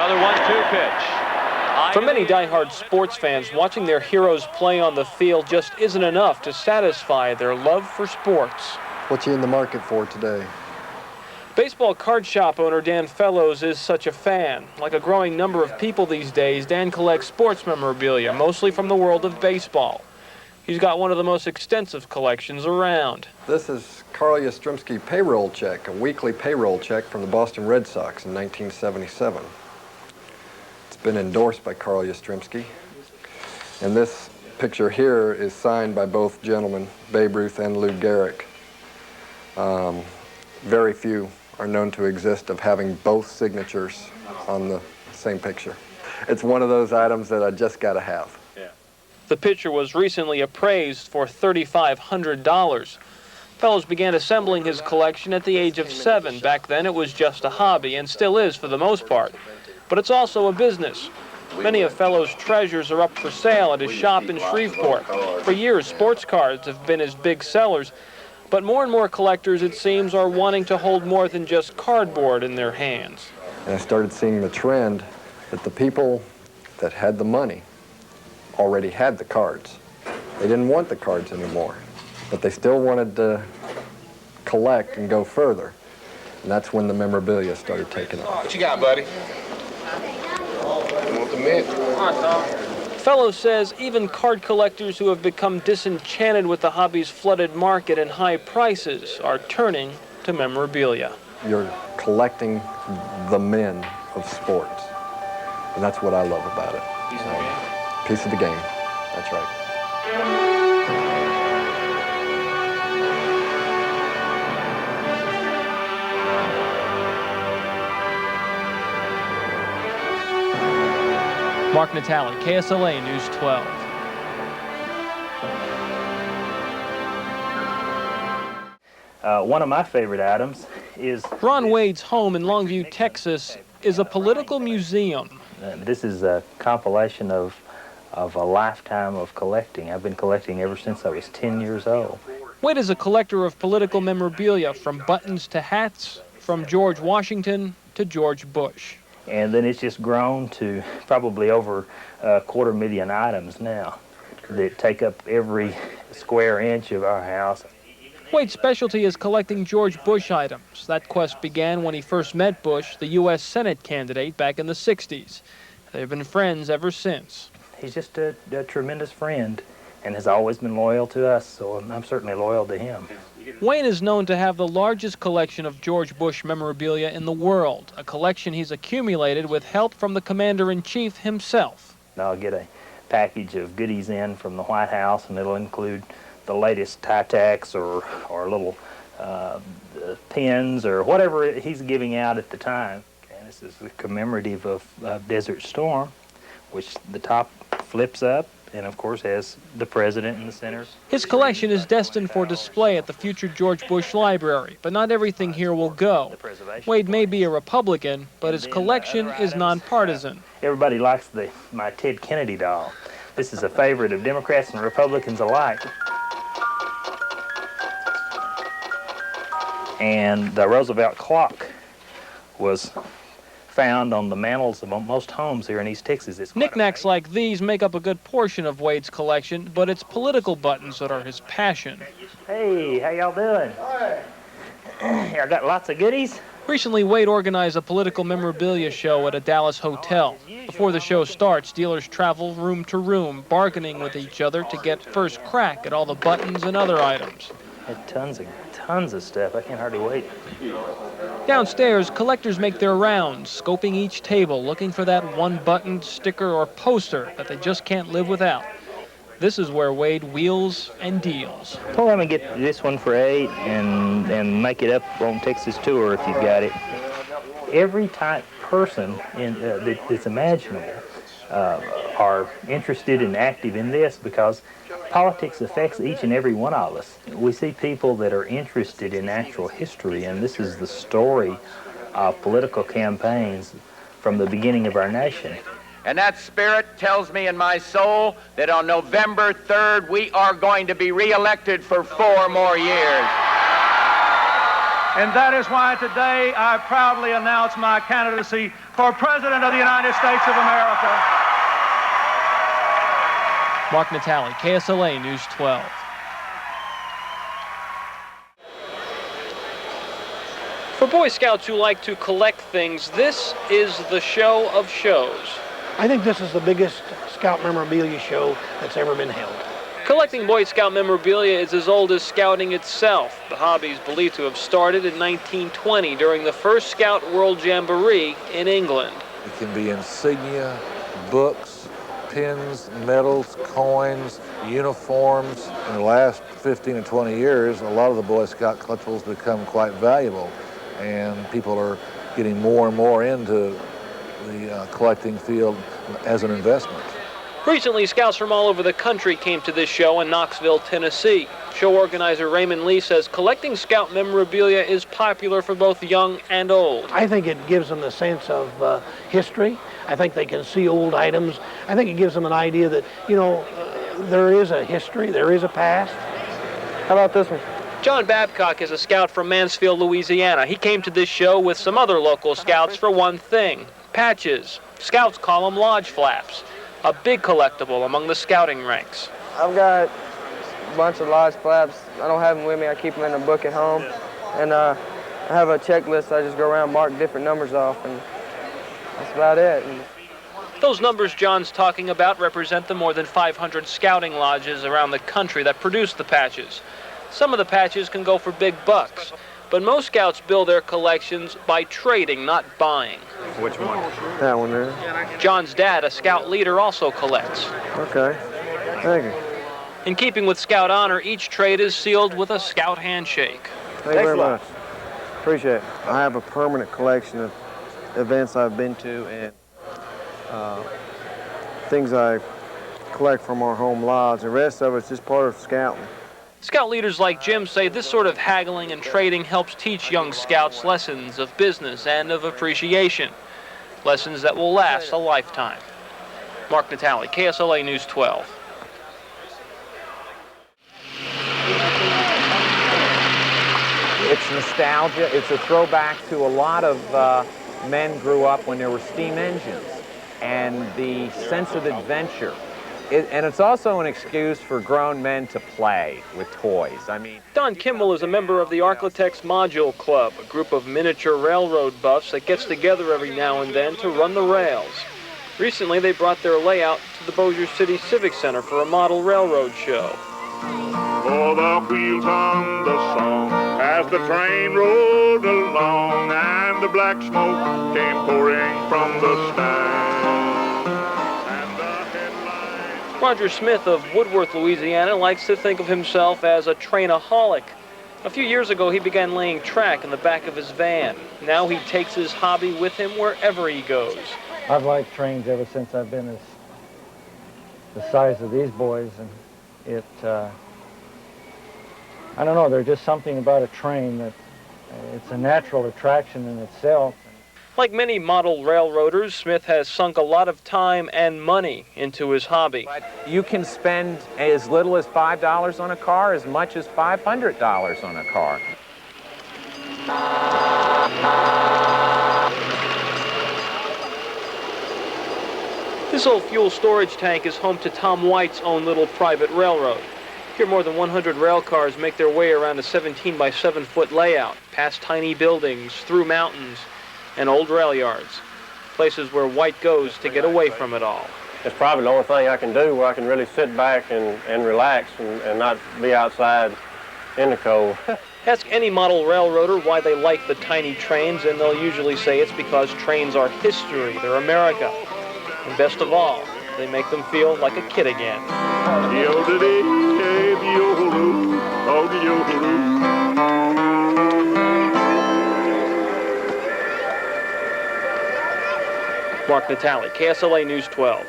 Another 1-2 pitch. For many diehard sports fans, watching their heroes play on the field just isn't enough to satisfy their love for sports. What you in the market for today? Baseball card shop owner Dan Fellows is such a fan. Like a growing number of people these days, Dan collects sports memorabilia, mostly from the world of baseball. He's got one of the most extensive collections around. This is Carl Yastrzemski payroll check, a weekly payroll check from the Boston Red Sox in 1977. It's been endorsed by Carl Yastrzemski. And this picture here is signed by both gentlemen, Babe Ruth and Lou Gehrig. Very few are known to exist of having both signatures on the same picture. It's one of those items that I just got to have. The picture was recently appraised for $3,500. Fellows began assembling his collection at the age of 7. Back then it was just a hobby, and still is for the most part. But it's also a business. Many of Fellows' treasures are up for sale at his shop in Shreveport. For years, sports cards have been his big sellers, but more and more collectors, it seems, are wanting to hold more than just cardboard in their hands. And I started seeing the trend that the people that had the money already had the cards. They didn't want the cards anymore, but they still wanted to collect and go further. And that's when the memorabilia started taking off. What you got, buddy? You want the mint? Fellows says even card collectors who have become disenchanted with the hobby's flooded market and high prices are turning to memorabilia. You're collecting the men of sports, and that's what I love about it. Piece of the game. That's right. Mark Natale, KSLA News 12. One of my favorite items is... Ron Wade's home in Longview, Texas, is a political museum. This is a compilation of a lifetime of collecting. I've been collecting ever since I was 10 years old. Wade is a collector of political memorabilia, from buttons to hats, from George Washington to George Bush. And then it's just grown to probably over 250,000 items now that take up every square inch of our house. Wade's specialty is collecting George Bush items. That quest began when he first met Bush, the U.S. Senate candidate, back in the 60s. They've been friends ever since. He's just a tremendous friend and has always been loyal to us, so I'm certainly loyal to him. Wayne is known to have the largest collection of George Bush memorabilia in the world, a collection he's accumulated with help from the Commander-in-Chief himself. I'll get a package of goodies in from the White House, and it'll include the latest Tie-Tacks or little pins or whatever he's giving out at the time. And this is commemorative of Desert Storm, which the top flips up and, of course, has the president in the center. His collection is destined for display at the future George Bush Library, but not everything here will go. Wade may be a Republican, but his collection is nonpartisan. Everybody likes my Ted Kennedy doll. This is a favorite of Democrats and Republicans alike. And the Roosevelt clock was found on the mantles of most homes here in East Texas. Knickknacks like these make up a good portion of Wade's collection, but it's political buttons that are his passion. Hey, how y'all doing? Hi. I got lots of goodies. Recently, Wade organized a political memorabilia show at a Dallas hotel. Before the show starts, dealers travel room to room, bargaining with each other to get first crack at all the buttons and other items. Had tons of stuff. I can't hardly wait. Downstairs, collectors make their rounds, scoping each table, looking for that one button, sticker, or poster that they just can't live without. This is where Wade wheels and deals. Well, I'm going to get this one for $8 and make it up on Texas Tour if you've got it. Every type person that's imaginable are interested and active in this because politics affects each and every one of us. We see people that are interested in natural history, and this is the story of political campaigns from the beginning of our nation. And that spirit tells me in my soul that on November 3rd, we are going to be reelected for 4 more years. And that is why today I proudly announce my candidacy for President of the United States of America. Mark Natale, KSLA News 12. For Boy Scouts who like to collect things, this is the show of shows. I think this is the biggest Scout memorabilia show that's ever been held. Collecting Boy Scout memorabilia is as old as Scouting itself. The hobby is believed to have started in 1920 during the first Scout World Jamboree in England. It can be insignia, books, pins, medals, coins, uniforms. In the last 15 or 20 years, a lot of the Boy Scout collectibles become quite valuable, and people are getting more and more into the collecting field as an investment. Recently, Scouts from all over the country came to this show in Knoxville, Tennessee. Show organizer Raymond Lee says collecting Scout memorabilia is popular for both young and old. I think it gives them the sense of history. I think they can see old items. I think it gives them an idea that, you know, there is a history, there is a past. How about this one? John Babcock is a Scout from Mansfield, Louisiana. He came to this show with some other local Scouts for one thing: patches. Scouts call them lodge flaps. A big collectible among the Scouting ranks. I've got a bunch of lodge flaps. I don't have them with me. I keep them in a book at home. And I have a checklist. I just go around and mark different numbers off, and that's about it. Those numbers John's talking about represent the more than 500 Scouting lodges around the country that produce the patches. Some of the patches can go for big bucks, but most Scouts build their collections by trading, not buying. Which one? That one there. John's dad, a Scout leader, also collects. Okay. Thank you. In keeping with Scout honor, each trade is sealed with a Scout handshake. Thank you very much. Appreciate it. I have a permanent collection of events I've been to and things I collect from our home lodge. The rest of it's just part of Scouting. Scout leaders like Jim say this sort of haggling and trading helps teach young Scouts lessons of business and of appreciation. Lessons that will last a lifetime. Mark Natale, KSLA News 12. It's nostalgia. It's a throwback to a lot of men grew up when there were steam engines, and the sense of adventure. And it's also an excuse for grown men to play with toys. I mean, Don Kimball is a member of the Architects Module Club, a group of miniature railroad buffs that gets together every now and then to run the rails. Recently, they brought their layout to the Bossier City Civic Center for a model railroad show. For the wheels on the song as the train rolled along and the black smoke came pouring from the stand. Roger Smith of Woodworth, Louisiana, likes to think of himself as a trainaholic. A few years ago, he began laying track in the back of his van. Now he takes his hobby with him wherever he goes. I've liked trains ever since I've been the size of these boys, and I don't know, there's just something about a train that it's a natural attraction in itself. Like many model railroaders, Smith has sunk a lot of time and money into his hobby. but you can spend as little as $5 on a car, as much as $500 on a car. This old fuel storage tank is home to Tom White's own little private railroad. Here, more than 100 rail cars make their way around a 17 by 7 foot layout, past tiny buildings, through mountains, and old rail yards, places where White goes to get away from it all. It's probably the only thing I can do where I can really sit back and relax and not be outside in the cold. Ask any model railroader why they like the tiny trains, and they'll usually say it's because trains are history, they're America. And best of all, they make them feel like a kid again. Mark Natale, KSLA News 12.